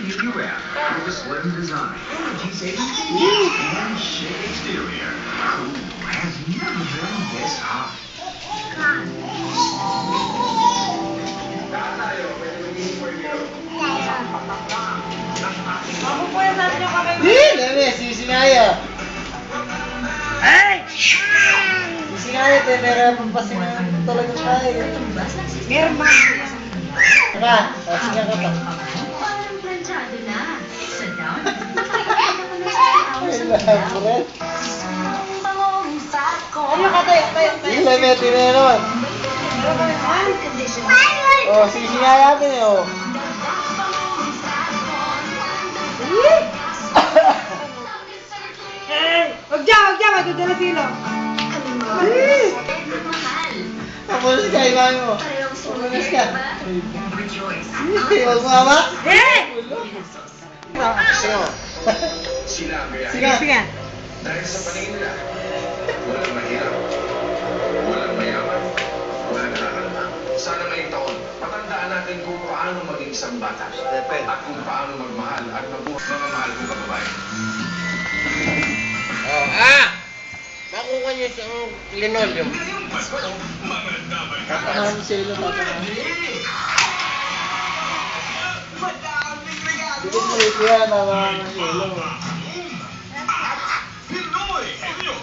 media wrap with a slim design, energy-saving features, and chic exterior. Cool has never been this hot. Ako po yung sabi niyo kami. Dami, sisinaya. Ay! Sisinaya, pero pampasingan talaga tayo. Merma. Tara, pasingan ka pa. Parang planchado na. Sa down, Elaborate. bangong fat ko. Ano ka tayo? Ilan na tinenod? Oh, sisinaya natin eh, oh. Huwag dyan, magdadala sila. Tapos ka, ilan mo. Tapos ka. Huwag mo ama. Sino? Sila ang gayahin. Sige. Dahil sa paningin nila, walang mahirap, walang mayaman, walang nakakanta. Sana ngayong taon, patandaan natin kung paano maging isang bata at kung paano magmahal at mabuhay mga mahal kong kababayan. Makuha niyo sa linoleum. Ngayong Pasko, maganda ba yan? Tatamahan sila, tatamahan. Madaming regalo! Dikit mo ito yan, tatamahan sila. Pinoy! Henyo!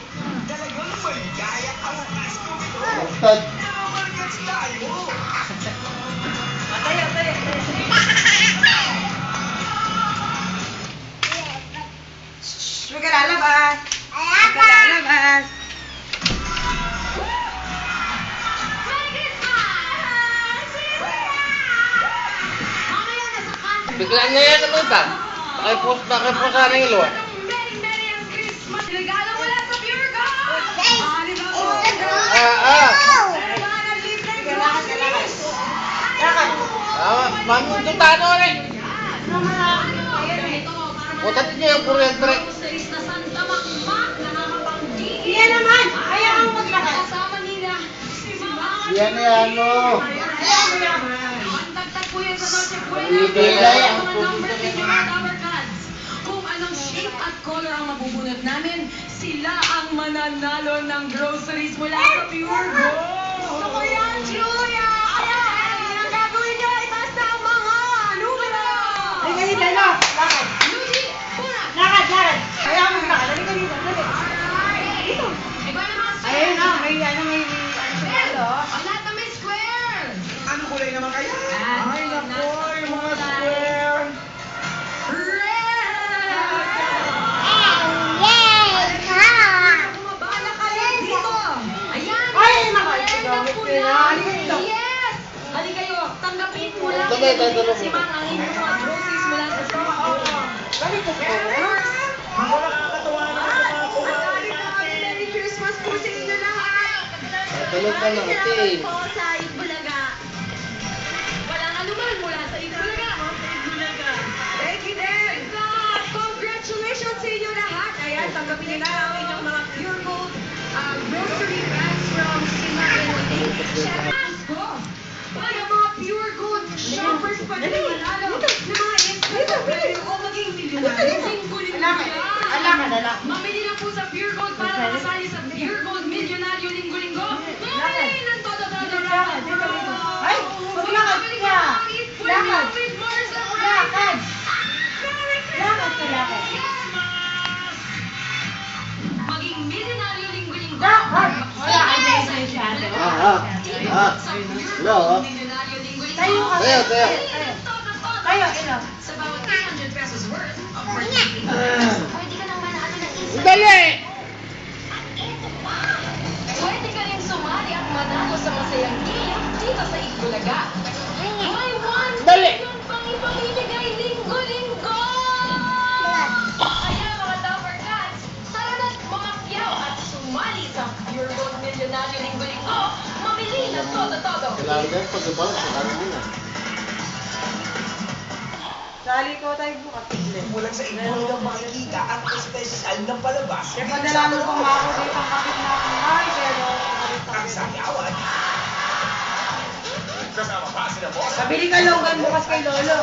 Talagang maligaya ang Pasko nito! Tad. Namamalgats tayo! Tayo. Huwag ka lalabas. Huwag ka lalabas. Bigla na yan ang ita. Nakipos ka ng ilo. Regalo mula sa Pure Gold! Mamututano rin. Putat niyo yung kuryente. Iyan naman. Kaya ang maglakad. Kasama nila si Mama. Yan yan mo. Magdagdag po yan sa Noche Buena. Ibigay ang Mga numbers ninyo at our cards. Kung anong shape at color ang mabubunot namin, sila ang mananalo ng groceries mula sa Pure Gold. Gusto ko yan, Julia! Kaya, ang gagawin niyo, itaas na ang mga numero! Halika dito, no? Lakad. Luigi, una! Lakad. Kaya mo maglakad. Halika dito. Dito. Iba naman, square! Ayun na, may ano siya. Ang lahat na may square! Ano kulay naman kaya? Ay, nako, yung mga square. Bumabala ka lang dito. Ayan. Ay, nako, red ito, na may pula. pera. Halika dito. Yes. Halika kayo. Tanggapin mo lang. Dali, dali. Si Mang ang inyong mga groceries mula sa store. Dali ko po. Merry Christmas po sa inyo lahat. Tulog ka na, okay. Po sa Itbulaga. Walang anuman mula sa Itbulaga. Thank you din. Congratulations sa inyo lahat. Ayan, tanggapin nila ang inyong mga Pure Gold grocery bags from Sima Energy. Pasko! Para mga Pure Gold shoppers pa din manalo ng mga instant pwede o maging milyonaryo. Linggo-linggo yan. Alakad. Mamili na po sa Pure Gold para makasali sa Pure Gold Milyonaryo linggo-linggo. Mamili ng todo-todo raffle. Ay, maglakad ka. Lakad. With more surprise. Lakad. Merry Lakad ka, lakad. Maging milyonaryo linggo-linggo. Lakad. Wala ka na isa masyado. Hello. Milyonaryo linggo-linggo. Tayo ka. Tayo. Tayo, ilo. Sa bawat 300 pesos worth of purchasing, pwede ka nang manalo ng isang... Dali! Pwede ka rin sumali at manalo sa masayang game dito sa Itbulaga. May 1 Dali! million pang ipamimigay linggo-linggo! Kaya mga Dapper Cats, tara na't mamakyaw at sumali sa Pure Gold Milyonaryo linggo-linggo. Mamili ng todo-todo. Kailangan ka pag-ibang sa kanin na. Sali ko tayo bukas. Mulang sa inyo ng makikita ang espesyal na palabas. Kaya padala mo pang ako dito ang kapit na ako. Ay, pero... Ang sayawan. Kasama pa sila boss. Pabili ka logan bukas kay Lolo.